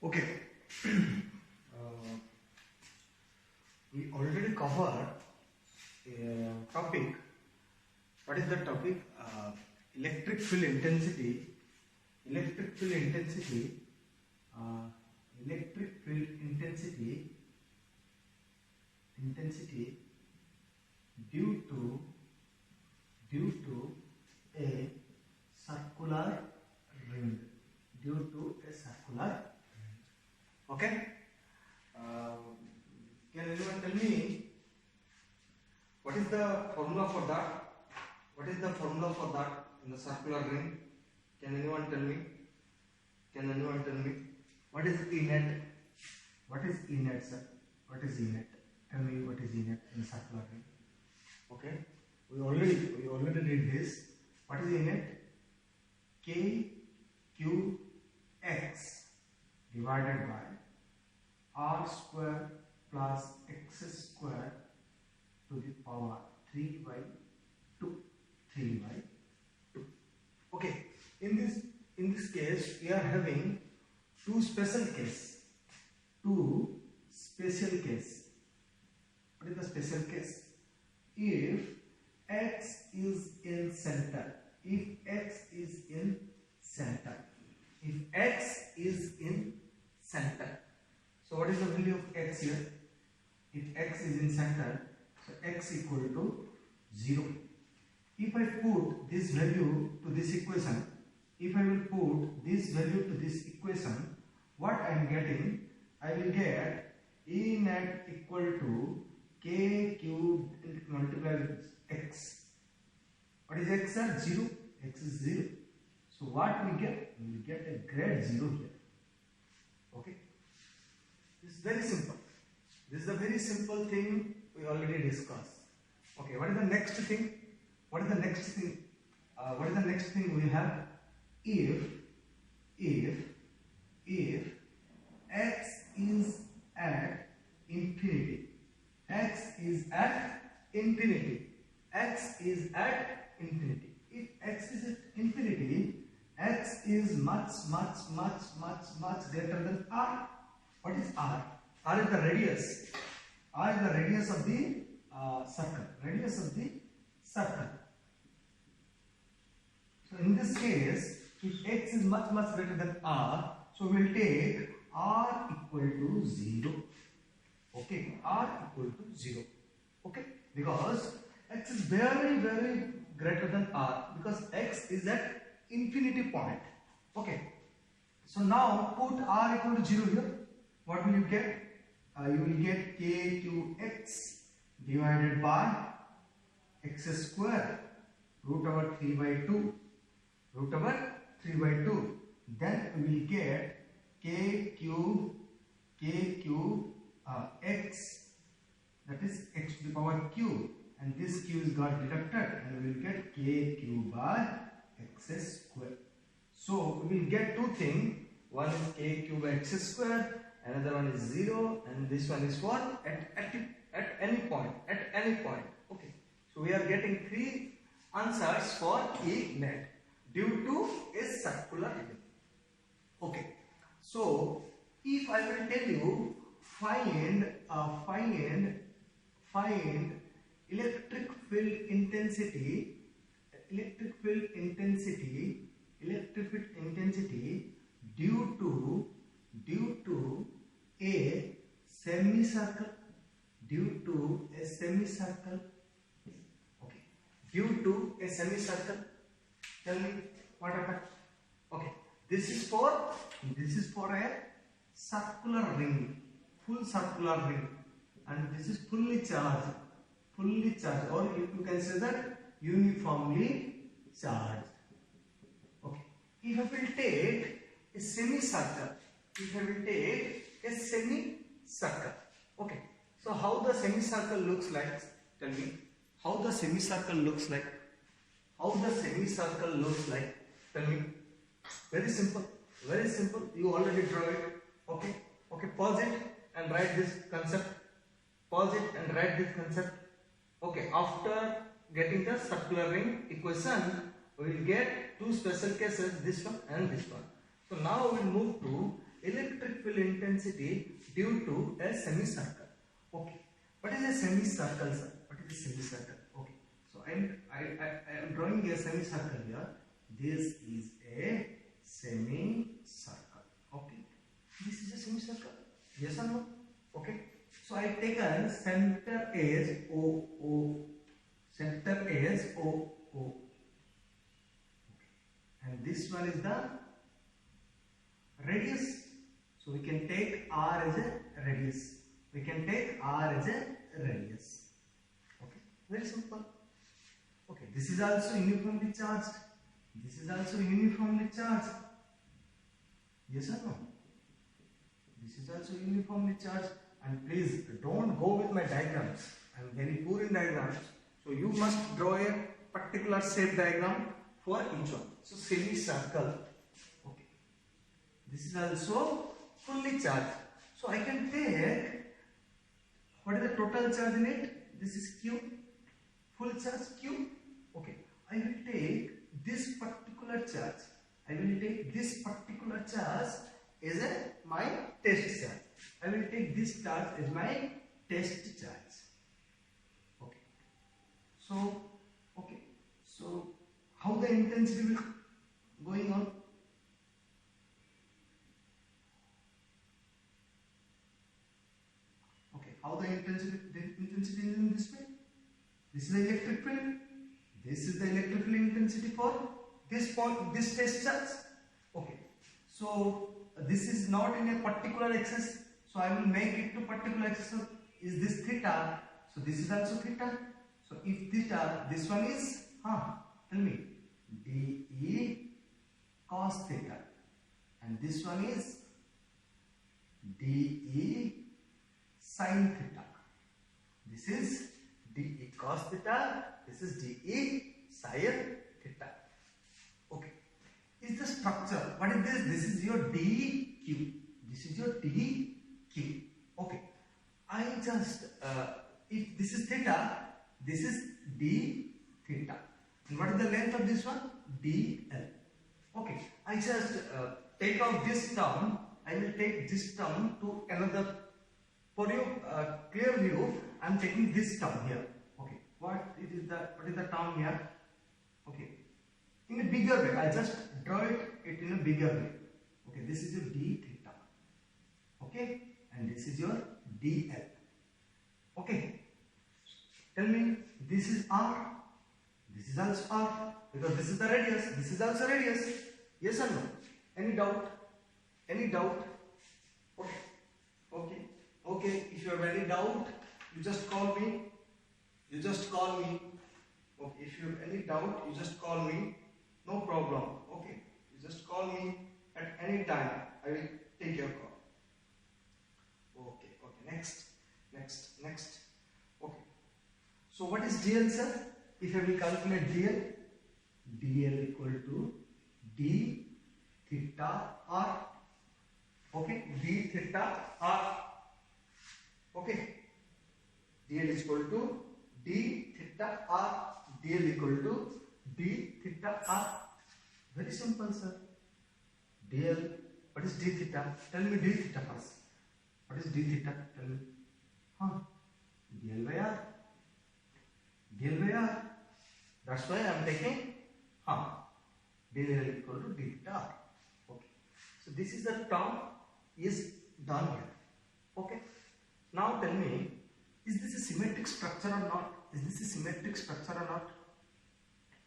Okay. uh, we already covered a topic. What is the topic? Electric field intensity. Electric field intensity. Electric field intensity. Intensity due to a circular ring. Due to a circular. Okay. Can anyone tell me what is the formula for that? What is the formula for that in the circular ring? Can anyone tell me? Can anyone tell me? What is E net? What is E net, sir? What is E net? Tell me what is E net in the circular ring. Okay. We already did this. What is E net? K Q X divided by R square plus X square to the power 3 by 2. 3 by 2. Okay. In this case, we are having two special case. Two special case. What is the special case? If X is in center. If X is in center. If X is in center. So what is the value of X here? If X is in center, so X equal to 0. If I put this value to this equation, if I will put this value to this equation, what I am getting? I will get E net equal to K cubed multiplied with X. What is X at 0? X is 0. So what we get? We will get a grade 0 here. Okay. This is very simple. This is a very simple thing we already discussed. Okay. What is the next thing? What is the next thing? What is the next thing we have? If X is at infinity. X is at infinity. X is at infinity. If X is at infinity, X is much greater than R. What is R? R is the radius. R is the radius of the circle. Radius of the circle. So in this case, if X is much greater than R, so we will take R equal to 0. Okay, R equal to 0. Okay, because X is very greater than R, because X is at infinity point. Okay, so now put R equal to 0 here. What will you get? You will get KQX divided by X square root over 3 by 2. Root over 3 by 2. Then we will get X, that is X to the power Q, and this Q is got deducted, and we will get KQ by X square. So we will get two things. One is KQ by X square, another one is 0, and this one is for at any point. At any point. Okay. So we are getting three answers for E net due to a circular ring. Okay. So if I will tell you find electric field intensity due to a semicircle. Okay. Due to a semicircle. Tell me what happened. Okay. This is for a circular ring, full circular ring, and this is fully charged, or you can say that uniformly charged. Okay. If I will take a semicircle, okay. So how the semicircle looks like? Tell me how the semicircle looks like. Tell me. Very simple. You already draw it. Okay. Pause it and write this concept. Okay. After getting the circular ring equation, we will get two special cases, this one and this one. So now we will move to electric field intensity due to a semicircle. Okay. What is a semicircle, sir? What is a semicircle? Okay. So I am drawing a semicircle here. This is a semicircle. Okay. This is a semicircle. Yes or no? Okay. So I take a center as O. Center as O. And this one is the radius. So we can take R as a radius. We can take R as a radius. Okay, very simple. Okay, this is also uniformly charged. This is also uniformly charged. Yes or no? This is also uniformly charged. And please don't go with my diagrams. I am very poor in diagrams. So you must draw a particular shape diagram for each one. So semicircle. Okay. This is also fully charged. So I can take, what is the total charge in it? This is Q. Full charge Q. Okay. I will take this particular charge. I will take this particular charge as my test charge. I will take this charge as my test charge. Okay. So, okay. So, how the intensity will going on? Okay, how the intensity is in this way? This is the electric field. This is the electric field intensity for this point, this test charge. Okay, so this is not in a particular axis, so I will make it to particular axis. So is this theta? So this is also theta. So if theta, this one is tell me, dE cos theta, and this one is dE sin theta. This is dE cos theta, this is dE sin theta. Okay. Is the structure, what is this? This is your dQ. This is your dQ. Okay. I just, if this is theta, this is d theta. And what is the length of this one? dl. Okay. I just take out this term. I will take this term to another. For your clear view, I am taking this term here. Okay. What is the term here? Okay. In a bigger way, I just draw it in a bigger way. Okay. This is your d theta. Okay. And this is your dl. Okay. Tell me, this is r. This is also r, because this is the radius. This is also radius. Yes or no? Any doubt? Any doubt? Okay. Okay. Okay. If you have any doubt, you just call me. You just call me. Okay. If you have any doubt, you just call me. No problem. Okay. You just call me at any time. I will take your call. Okay. Okay. Next. Okay. So what is dl, sir? If I will calculate dl equal to d theta r. Okay, d theta r. Okay, dl is equal to d theta r. dl equal to d theta r. Very simple, sir. dl. What is d theta? Tell me d theta first. What is d theta? Tell me. dl by r. dl by r. That's why I am taking dl equal to d theta r. Okay. So this is the term is done here. Okay. Now tell me, is this a symmetric structure or not? Is this a symmetric structure or not?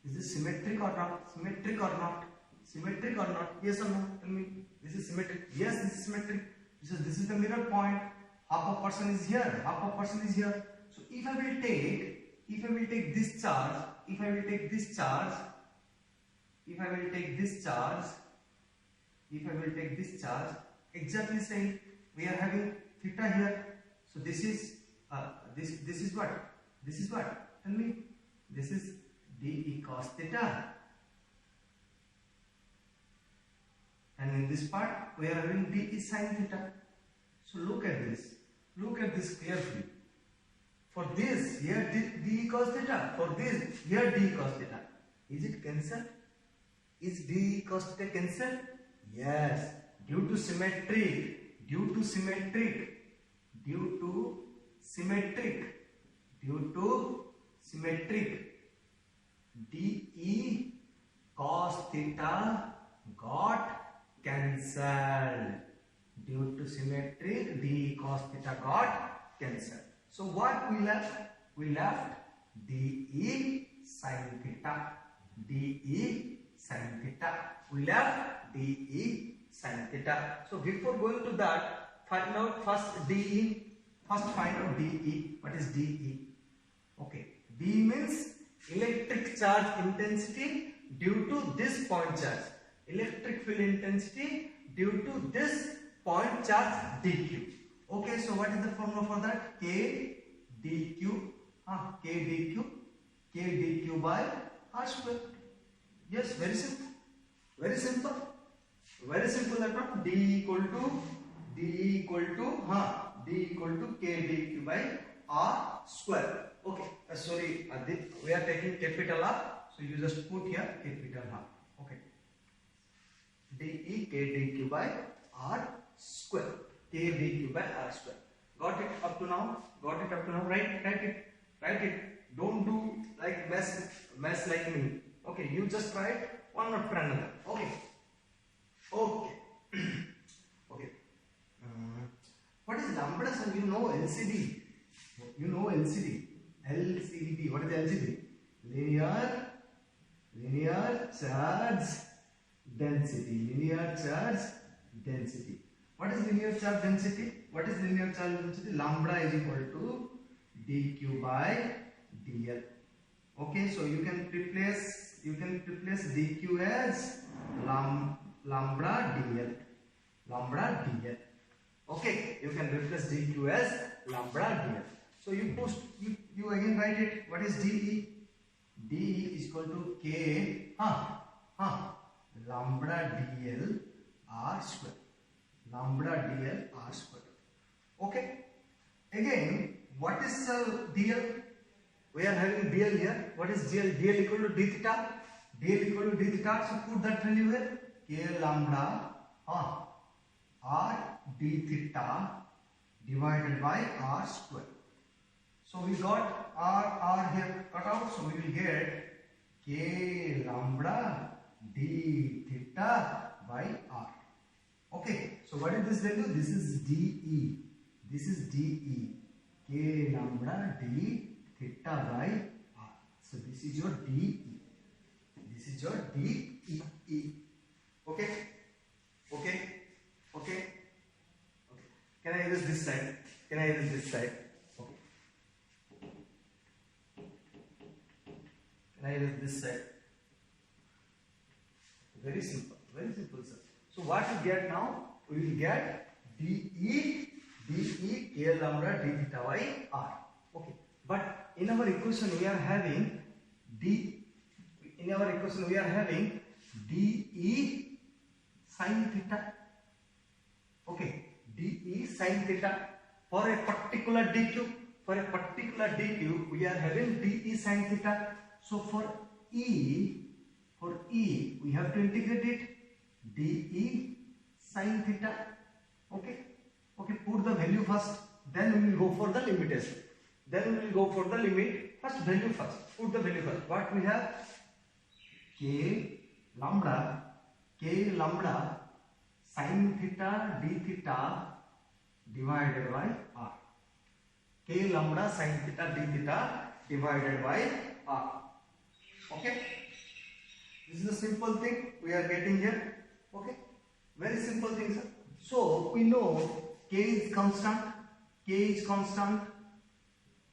Is this symmetric or not? Symmetric or not? Symmetric or not? Yes or no? Tell me. This is symmetric. Yes, this is symmetric. This is the mirror point. Half a person is here. Half a person is here. So if I will take this charge, exactly same. We are having theta here. So this is this is what? This is what? Tell me. This is dE cos theta. And in this part we are having dE sin theta. So look at this. Look at this carefully. For this, here dE cos theta. For this, here dE cos theta. Is it cancelled? Is dE cos theta cancelled? Yes. Due to symmetry, due to symmetric, due to symmetric, due to symmetric, DE cos theta got cancelled. Due to symmetric, DE cos theta got cancelled. So what we left? We left DE sin theta. DE sin theta. We left DE sin theta. So before going to that, find out first DE. First find out DE. What is DE? Okay. D means electric charge intensity due to this point charge. Electric field intensity due to this point charge dq. Okay, so what is the formula for that? K dq, K dq by r square. Yes, very simple. Very simple. Very simple that one. D equal to K dq by r square. Okay, sorry, Adit, we are taking capital R, so you just put here capital R. Okay, dE K dq by r square. K dq by r square. Got it up to now? Got it up to now? Write it. Don't do like mess like me. Okay, you just write one after another. Okay. Okay. What is lambda, sir? You know LCD. You know LCD. LCD. What is LCD? Linear charge density. Linear charge density. What is linear charge density? What is linear charge density? Lambda is equal to dq by dl. Okay, so you can replace dq as lambda dl. Lambda dl. Okay, you can replace dq as lambda dl. So you again write it. What is dE? dE is equal to k lambda dl r square. Lambda dl r square. Okay. Again, what is dl? We are having dl here. What is dl? dl equal to d theta. dl equal to d theta. So put that value here. K lambda r d theta divided by r square. So we got r here cut out. So we will get k lambda d theta by r. Okay. So what is this value? This is dE. This is dE. K lambda d theta by r. So this is your dE. This is your dE. Okay. Can I use this side? Okay. Can I use this side? Very simple, sir. So what we get now? We will get dE k lambda d theta by r. Okay. But in our equation we are having dE sin theta. Okay. dE sin theta for a particular dq. For a particular dq we are having dE sin theta. So for E we have to integrate it. dE sin theta. Okay, put the value first, then we will go for the limitation. Then we will go for the limit. First value first. Put the value first. What we have? K lambda sin theta d theta divided by r. K lambda sin theta d theta divided by r. Okay. This is a simple thing we are getting here. Okay. Very simple thing, sir. So we know K is constant,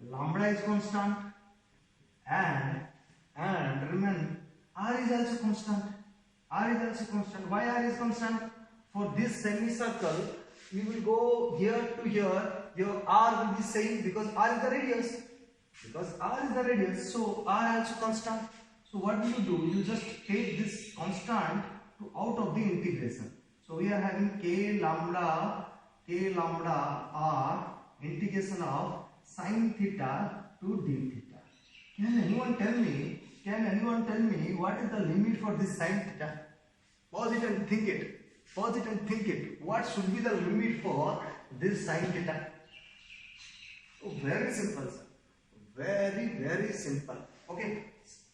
lambda is constant, and remember R is also constant. Why R is constant? For this semicircle, you will go here to here. Your R will be same because R is the radius. So R also constant. So what do? You just take this constant out of the integration. So we are having K lambda r integration of sin theta to d theta. Can anyone tell me what is the limit for this sin theta? Pause it and think it. Pause it and think it. What should be the limit for this sine theta? Oh, very simple, sir. Very, very simple. Okay,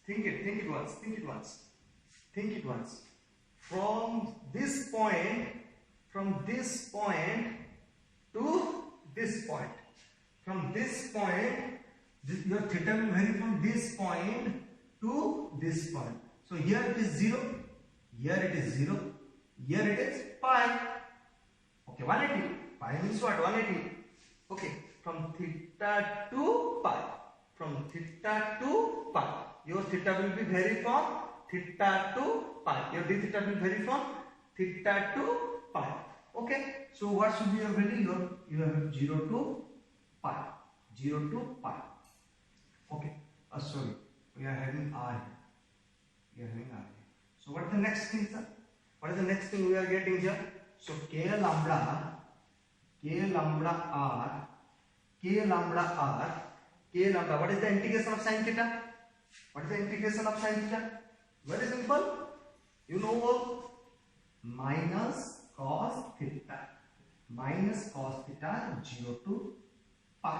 think it once, think it once. Think it once. From this point to this point, from this point, your theta will vary from this point to this point. So here it is 0, here it is 0, here it is pi. Okay, 180. Pi means what? 180. Okay, from theta to pi. From theta to pi. Your theta will be vary from theta to pi. Your d theta will vary from theta to pi. Okay, so what should be your value? You have 0 to pi. 0 to pi. Okay, sorry, we are having r here. We are having r here. So what is the next thing, sir? What is the next thing we are getting here? So k lambda r, what is the integration of sin theta? What is the integration of sin theta? Very simple. You know all. Minus cos theta. 0 to pi.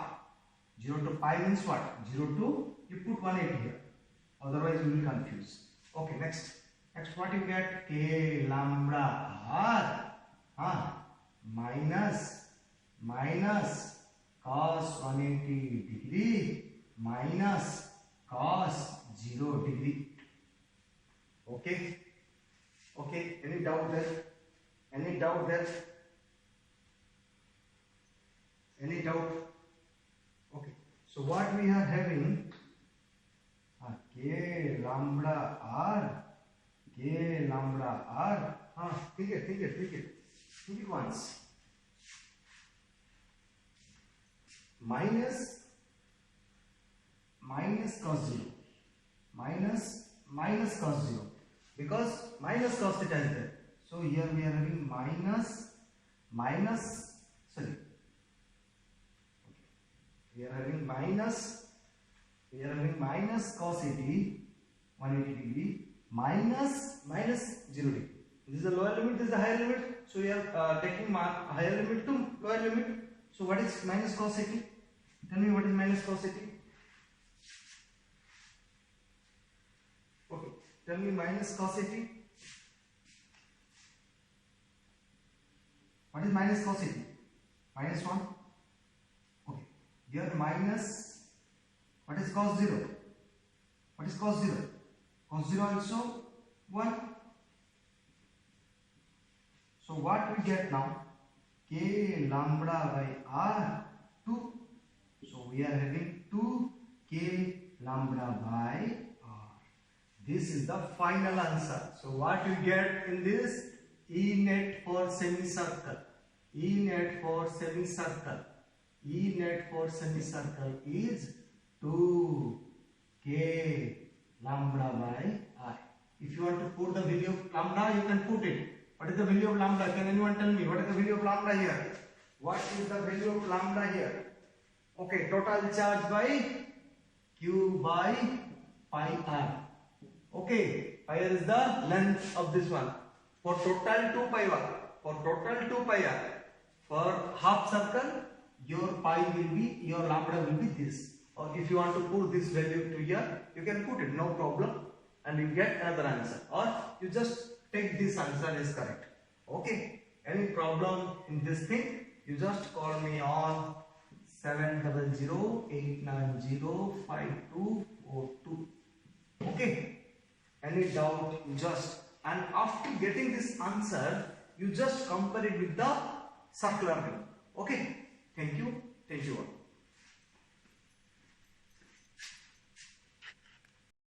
0 to pi means what? 0 to, you put 180 here. Otherwise you will confuse. Okay, next. Next what you get? K lambda r minus cos 180 degree minus cos 0 degree. Okay. Okay, any doubt there? Any doubt there? Any doubt? Okay, so what we are having, k lambda r, think it once. Minus cos 0, minus cos 0, because minus cos theta is there. So here we are having we are having minus cos 80, 180 degree, minus 0 degree. This is the lower limit, this is the higher limit. So we are taking higher limit to lower limit. So what is minus cos 80? Tell me what is minus cos 80? Okay, tell me minus cos 80. What is minus cos 80? Minus 1. Okay, here minus, what is cos 0? What is cos 0? Cos 0 also 1. So what we get now? K lambda by r 2. So we are having 2k lambda by r. This is the final answer. So what we get in this? E net for semicircle. E net for semicircle is 2k lambda by r. If you want to put the value of lambda, you can put it. What is the value of lambda? Can anyone tell me? What is the value of lambda here? What is the value of lambda here? Okay, total charge by Q by pi r. Okay, pi r is the length of this one. For total 2 pi r. For half circle, your lambda will be this. Or if you want to put this value to here, you can put it, no problem, and you get another answer. Or you just take this answer as correct. Okay, any problem in this thing, you just call me on 700-890-5242. Okay, any doubt, you just, and after getting this answer, you just compare it with the circular ring. Okay,